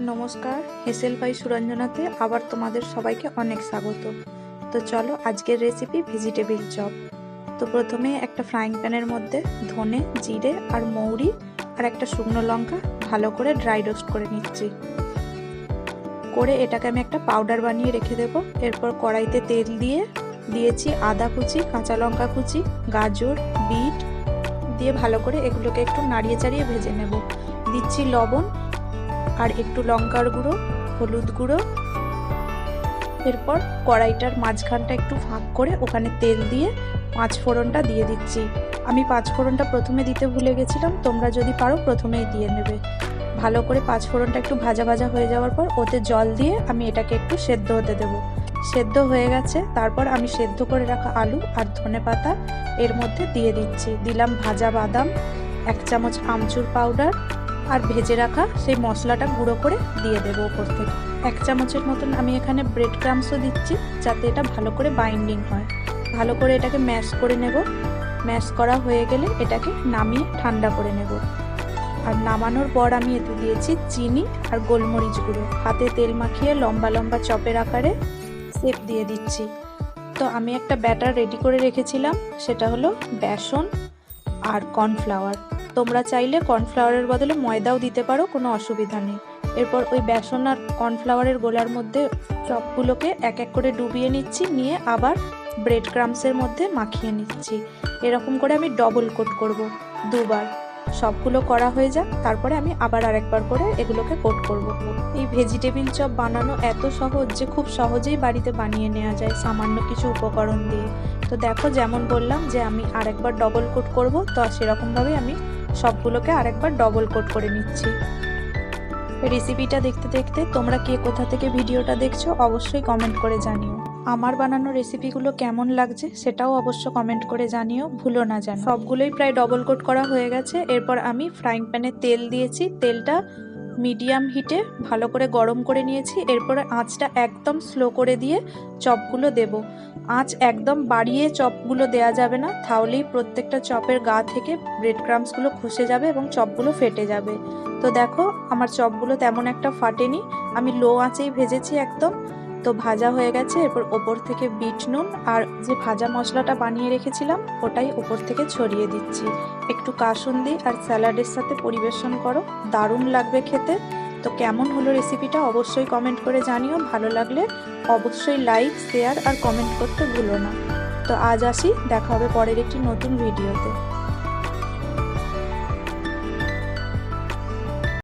নমস্কার, হেসেল বাই সুরঞ্জনাতে আবার তোমাদের সবাইকে অনেক স্বাগত। তো চলো আজকের রেসিপি ভেজিটেবিল চপ। তো প্রথমে একটা ফ্রাইং প্যানের মধ্যে ধনে, জিরে আর মৌরি আর একটা শুকনো লঙ্কা ভালো করে ড্রাই রোস্ট করে নিচ্ছি। করে এটাকে আমি একটা পাউডার বানিয়ে রেখে দেবো। এরপর কড়াইতে তেল দিয়েছি আদা কুচি, কাঁচা লঙ্কা কুচি, গাজর, বিট দিয়ে ভালো করে এগুলোকে একটু নাড়িয়ে চাড়িয়ে ভেজে নেব। দিচ্ছি লবণ আর একটু লঙ্কার গুঁড়ো, হলুদ গুঁড়ো। এরপর কড়াইটার মাঝখানটা একটু ফাঁক করে ওখানে তেল দিয়ে পাঁচফোড়নটা দিয়ে দিচ্ছি। আমি পাঁচফোড়নটা প্রথমে দিতে ভুলে গেছিলাম, তোমরা যদি পারো প্রথমেই দিয়ে নেবে। ভালো করে পাঁচফোড়নটা একটু ভাজা ভাজা হয়ে যাওয়ার পর ওতে জল দিয়ে আমি এটাকে একটু সেদ্ধ হতে দেবো। সেদ্ধ হয়ে গেছে, তারপর আমি সেদ্ধ করে রাখা আলু আর ধনেপাতা এর মধ্যে দিয়ে দিচ্ছি। দিলাম ভাজা বাদাম, 1 চামচ আমচুর পাউডার আর ভেজে রাখা সেই মশলাটা গুঁড়ো করে দিয়ে দেবো ওপর থেকে। 1 চামচের মতন আমি এখানে ব্রেড ক্রাম্বসও দিচ্ছি, যাতে এটা ভালো করে বাইন্ডিং হয়। ভালো করে এটাকে ম্যাশ করে নেব। ম্যাশ করা হয়ে গেলে এটাকে নামিয়ে ঠান্ডা করে নেব। আর নামানোর পর আমি এতে দিয়েছি চিনি আর গোলমরিচ গুঁড়ো। হাতে তেল মাখিয়ে লম্বা লম্বা চপের আকারে শেপ দিয়ে দিচ্ছি। তো আমি একটা ব্যাটার রেডি করে রেখেছিলাম, সেটা হলো বেসন আর কর্নফ্লাওয়ার। তোমরা চাইলে কর্নফ্লাওয়ারের বদলে ময়দাও দিতে পারো, কোনো অসুবিধা নেই। এরপর ওই বেসন আর কর্নফ্লাওয়ারের গোলার মধ্যে চপগুলোকে এক এক করে ডুবিয়ে নিচ্ছি, নিয়ে আবার ব্রেড ক্রাম্বসের মধ্যে মাখিয়ে নিচ্ছি। এরকম করে আমি ডবল কোট করব দুবার। সবগুলো করা হয়ে যাক, তারপরে আমি আবার আরেকবার করে এগুলোকে কোট করব। এই ভেজিটেবিল চপ বানানো এত সহজ যে খুব সহজেই বাড়িতে বানিয়ে নেওয়া যায় সামান্য কিছু উপকরণ দিয়ে। তো দেখো, যেমন বললাম যে আমি আরেকবার ডবল কোট করব, তো সেরকমভাবেই আমি সবগুলোকে আরেকবার ডবল কোট করে নিচ্ছি। রেসিপিটা দেখতে দেখতে তোমরা কে কোথা থেকে ভিডিওটা দেখছো অবশ্যই কমেন্ট করে জানিও। আমার বানানো রেসিপিগুলো কেমন লাগছে সেটাও অবশ্য কমেন্ট করে জানিও, ভুলো না যেন। সবগুলোই প্রায় ডবল কোট করা হয়ে গেছে। এরপর আমি ফ্রাইং প্যানে তেল দিয়েছি, তেলটা মিডিয়াম হিটে ভালো করে গরম করে নিয়েছি। এরপরে আঁচটা একদম স্লো করে দিয়ে চপগুলো দেব। আঁচ একদম বাড়িয়ে চপগুলো দেয়া যাবে না, তাহলেই প্রত্যেকটা চপের গা থেকে ব্রেড ক্রাম্বসগুলো খসে যাবে এবং চপগুলো ফেটে যাবে। তো দেখো, আমার চপগুলো তেমন একটা ফাটেনি, আমি লো আঁচেই ভেজেছি একদম। তো ভাজা হয়ে গেছে। এরপর ওপর থেকে বিট নুন আর যে ভাজা মশলাটা বানিয়ে রেখেছিলাম ওটাই ওপর থেকে ছড়িয়ে দিচ্ছি। একটু কাসুন্দি আর স্যালাডের সাথে পরিবেশন করো, দারুণ লাগবে খেতে। তো কেমন হলো রেসিপিটা অবশ্যই কমেন্ট করে জানিও। ভালো লাগলে অবশ্যই লাইক, শেয়ার আর কমেন্ট করতে ভুলো না। তো আজ আসি, দেখা হবে পরের একটি নতুন ভিডিওতে।